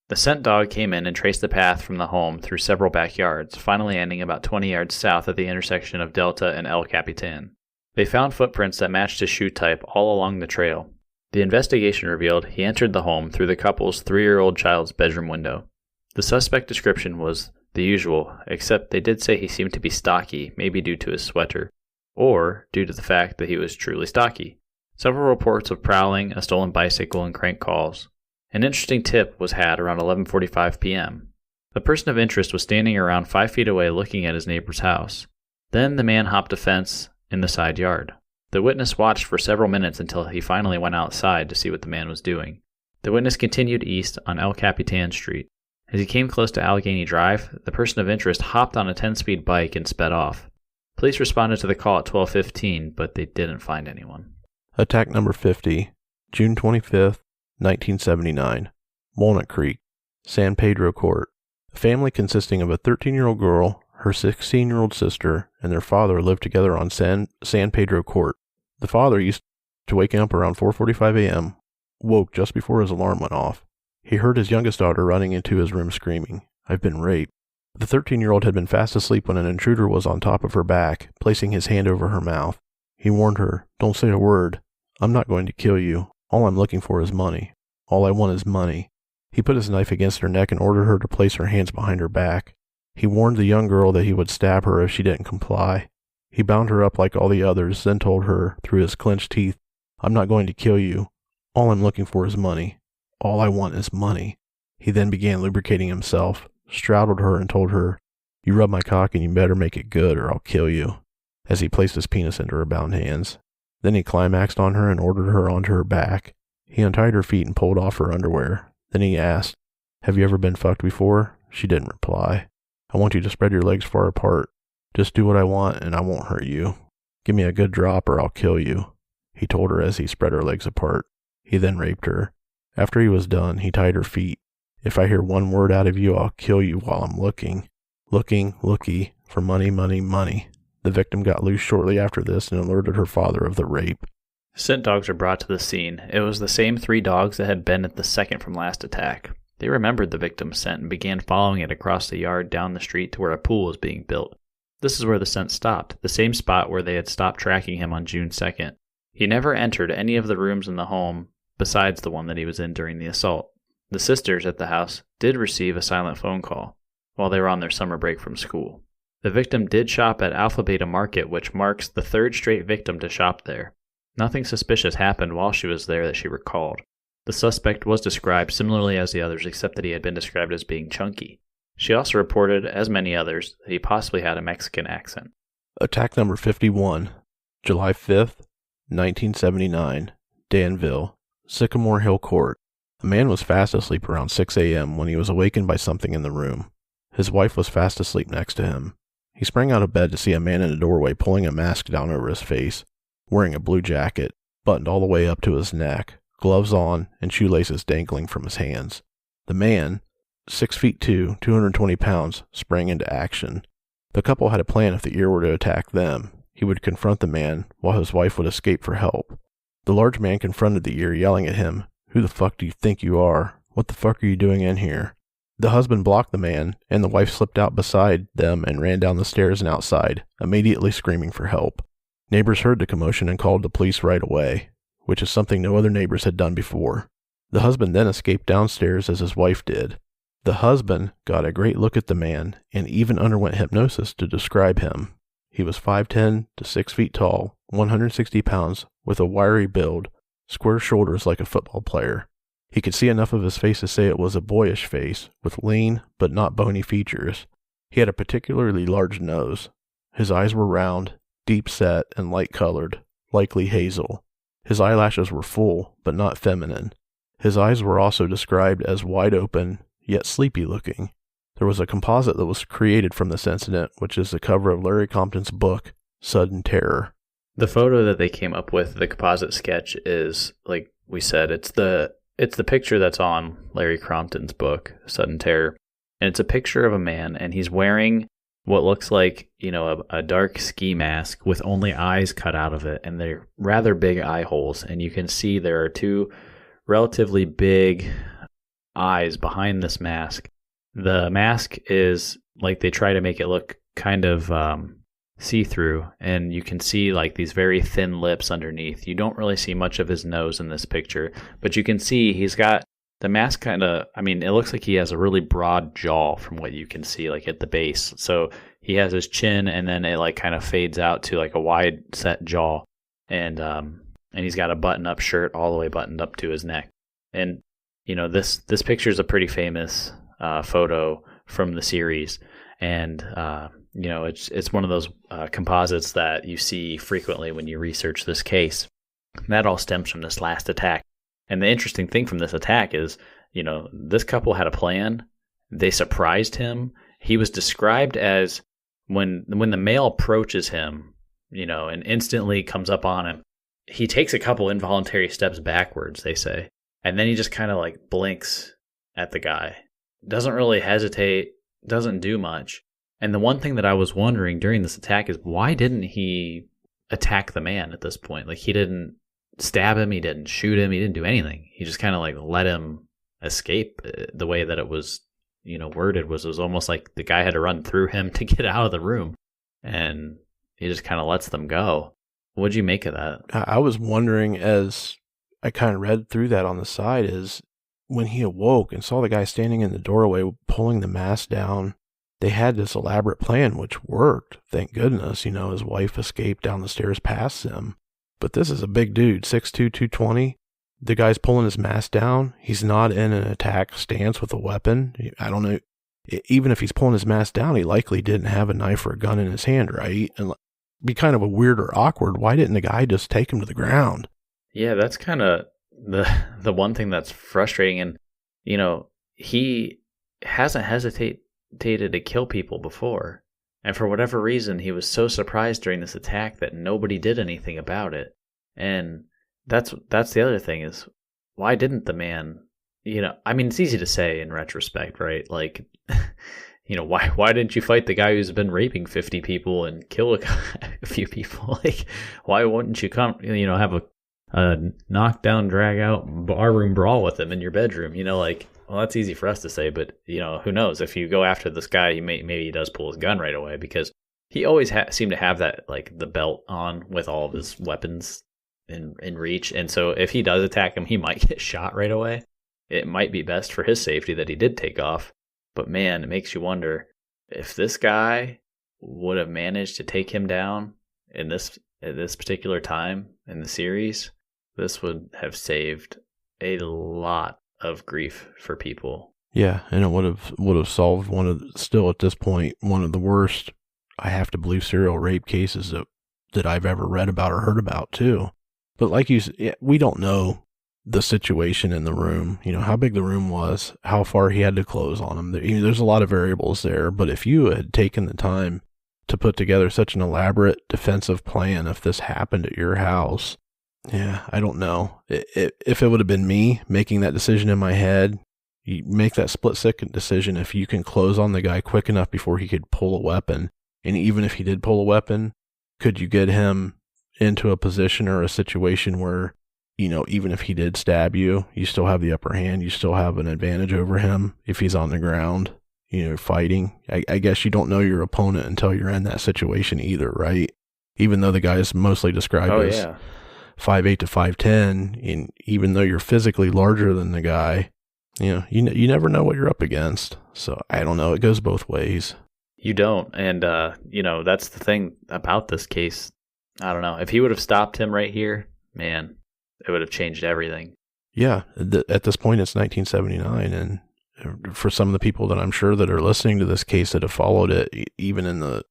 Speaker 3: The scent dog came in and traced the path from the home through several backyards, finally ending about 20 yards south at the intersection of Delta and El Capitan. They found footprints that matched his shoe type all along the trail. The investigation revealed he entered the home through the couple's 3-year-old child's bedroom window. The suspect description was the usual, except they did say he seemed to be stocky, maybe due to his sweater, or due to the fact that he was truly stocky. Several reports of prowling, a stolen bicycle, and crank calls. An interesting tip was had around 11:45 p.m. The person of interest was standing around 5 feet away looking at his neighbor's house. Then the man hopped a fence in the side yard. The witness watched for several minutes until he finally went outside to see what the man was doing. The witness continued east on El Capitan Street. As he came close to Allegheny Drive, the person of interest hopped on a 10-speed bike and sped off. Police responded to the call at 12:15, but they didn't find anyone.
Speaker 1: Attack number 50, June 25th, 1979, Walnut Creek, San Pedro Court. A family consisting of a 13-year-old girl, her 16-year-old sister, and their father lived together on San Pedro Court. The father used to waking up around 4:45 a.m., woke just before his alarm went off. He heard his youngest daughter running into his room screaming, "I've been raped." The 13-year-old had been fast asleep when an intruder was on top of her back, placing his hand over her mouth. He warned her, "Don't say a word. I'm not going to kill you. All I'm looking for is money. All I want is money." He put his knife against her neck and ordered her to place her hands behind her back. He warned the young girl that he would stab her if she didn't comply. He bound her up like all the others, then told her, through his clenched teeth, "I'm not going to kill you. All I'm looking for is money. All I want is money." He then began lubricating himself, straddled her, and told her, "You rub my cock and you better make it good or I'll kill you," as he placed his penis into her bound hands. Then he climaxed on her and ordered her onto her back. He untied her feet and pulled off her underwear. Then he asked, "Have you ever been fucked before?" She didn't reply. "I want you to spread your legs far apart. Just do what I want and I won't hurt you. Give me a good drop or I'll kill you," he told her as he spread her legs apart. He then raped her. After he was done, he tied her feet. "If I hear one word out of you, I'll kill you while I'm looking. Looky, for money, money, money." The victim got loose shortly after this and alerted her father of the rape. Scent dogs were brought to the scene. It was the same 3 dogs that had been at the second from last attack. They remembered the victim's scent and began following it across the yard down the street to where a pool was being built. This is where the scent stopped, the same spot where they had stopped tracking him on June 2nd. He never entered any of the rooms in the home besides the one that he was in during the assault. The sisters at the house did receive a silent phone call while they were on their summer break from school. The victim did shop at Alpha Beta Market, which marks the 3rd straight victim to shop there. Nothing suspicious happened while she was there that she recalled. The suspect was described similarly as the others, except that he had been described as being chunky. She also reported, as many others, that he possibly had a Mexican accent. Attack number 51, July 5th, 1979, Danville, Sycamore Hill Court. A man was fast asleep around 6 a.m. when he was awakened by something in the room. His wife was fast asleep next to him. He sprang out of bed to see a man in a doorway pulling a mask down over his face, wearing a blue jacket, buttoned all the way up to his neck, gloves on, and shoelaces dangling from his hands. The man, 6'2", 220 pounds, sprang into action. The couple had a plan if the ear were to attack them. He would confront the man, while his wife would escape for help. The large man confronted the ear, yelling at him, "Who the fuck do you think you are? What the fuck are you doing in here?" The husband blocked the man, and the wife slipped out beside them and ran down the stairs and outside, immediately screaming for help. Neighbors heard the commotion and called the police right away, which is something no other neighbors had done before. The husband then escaped downstairs as his wife did. The husband got a great look at the man and even underwent hypnosis to describe him. He was 5'10" to 6 feet tall, 160 pounds, with a wiry build, square shoulders like a football player. He could see enough of his face to say it was a boyish face, with lean but not bony features. He had a particularly large nose. His eyes were round, deep set, and light-colored, likely hazel. His eyelashes were full, but not feminine. His eyes were also described as wide open, yet sleepy looking. There was a composite that was created from this incident, which is the cover of Larry Compton's book, Sudden Terror.
Speaker 3: The photo that they came up with, the composite sketch, is, like we said, it's the picture that's on Larry Compton's book, Sudden Terror. And it's a picture of a man, and he's wearing what looks like, a dark ski mask with only eyes cut out of it, and they're rather big eye holes. And you can see there are two relatively big eyes behind this mask. The mask is, like, they try to make it look kind of see-through, and you can see, like, these very thin lips underneath. You don't really see much of his nose in this picture, but you can see he's got the mask kind of, it looks like he has a really broad jaw from what you can see, like, at the base. So he has his chin, and then it, like, kind of fades out to, like, a wide set jaw. And he's got a button-up shirt all the way buttoned up to his neck. And, this picture is a pretty famous photo from the series. And, it's one of those composites that you see frequently when you research this case. And that all stems from this last attack. And the interesting thing from this attack is, this couple had a plan. They surprised him. He was described as when the male approaches him, and instantly comes up on him, he takes a couple involuntary steps backwards, they say. And then he just kind of like blinks at the guy. Doesn't really hesitate, doesn't do much. And the one thing that I was wondering during this attack is, why didn't he attack the man at this point? Like, he didn't stab him, he didn't shoot him, he didn't do anything. He just kind of like let him escape. The way that it was, worded was, it was almost like the guy had to run through him to get out of the room. And he just kind of lets them go. What'd you make of that?
Speaker 1: I was wondering, as I kind of read through that on the side, is when he awoke and saw the guy standing in the doorway pulling the mask down, they had this elaborate plan, which worked. Thank goodness, his wife escaped down the stairs past him. But this is a big dude, 6'2", 220. The guy's pulling his mask down. He's not in an attack stance with a weapon. I don't know. Even if he's pulling his mask down, he likely didn't have a knife or a gun in his hand, right? And it'd be kind of a weird or awkward. Why didn't the guy just take him to the ground?
Speaker 3: Yeah, that's kind of the one thing that's frustrating. And, he hasn't hesitated to kill people before. And for whatever reason, he was so surprised during this attack that nobody did anything about it. And that's the other thing is, why didn't the man, it's easy to say in retrospect, right? Like, why didn't you fight the guy who's been raping 50 people and kill a few people? Like, why wouldn't you come, have a knockdown, drag out barroom brawl with him in your bedroom? Well, that's easy for us to say, but, who knows? If you go after this guy, maybe he does pull his gun right away, because he always seemed to have that, like, the belt on with all of his weapons in reach. And so if he does attack him, he might get shot right away. It might be best for his safety that he did take off. But, man, it makes you wonder if this guy would have managed to take him down at this particular time in the series, this would have saved a lot of grief for people.
Speaker 1: Yeah, and it would have solved still at this point, one of the worst, I have to believe, serial rape cases that I've ever read about or heard about too. But like you said, we don't know the situation in the room, how big the room was, how far he had to close on him. There's a lot of variables there, but if you had taken the time to put together such an elaborate defensive plan, if this happened at your house, yeah, I don't know. If it would have been me making that decision in my head, you make that split-second decision if you can close on the guy quick enough before he could pull a weapon. And even if he did pull a weapon, could you get him into a position or a situation where, even if he did stab you, you still have the upper hand, you still have an advantage over him if he's on the ground, fighting. I guess you don't know your opponent until you're in that situation either, right? Even though the guy is mostly described as 5'8" to 5'10", and even though you're physically larger than the guy, you never know what you're up against. So I don't know. It goes both ways.
Speaker 3: You don't. And, that's the thing about this case. I don't know. If he would have stopped him right here, man, it would have changed everything.
Speaker 1: Yeah. At this point, it's 1979. And for some of the people that I'm sure that are listening to this case that have followed it, even in the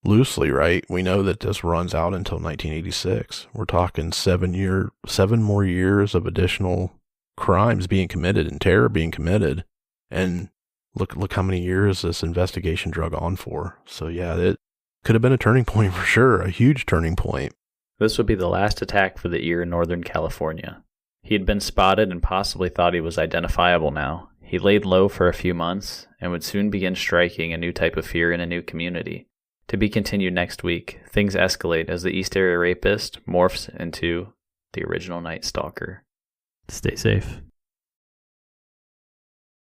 Speaker 1: loosely, right? We know that this runs out until 1986. We're talking 7 more years of additional crimes being committed and terror being committed. And look how many years this investigation drug on for. So yeah, it could have been a turning point for sure, a huge turning point.
Speaker 3: This would be the last attack for the ear in Northern California. He had been spotted and possibly thought he was identifiable now. He laid low for a few months and would soon begin striking a new type of fear in a new community. To be continued next week, things escalate as the East Area Rapist morphs into the original Night Stalker. Stay safe.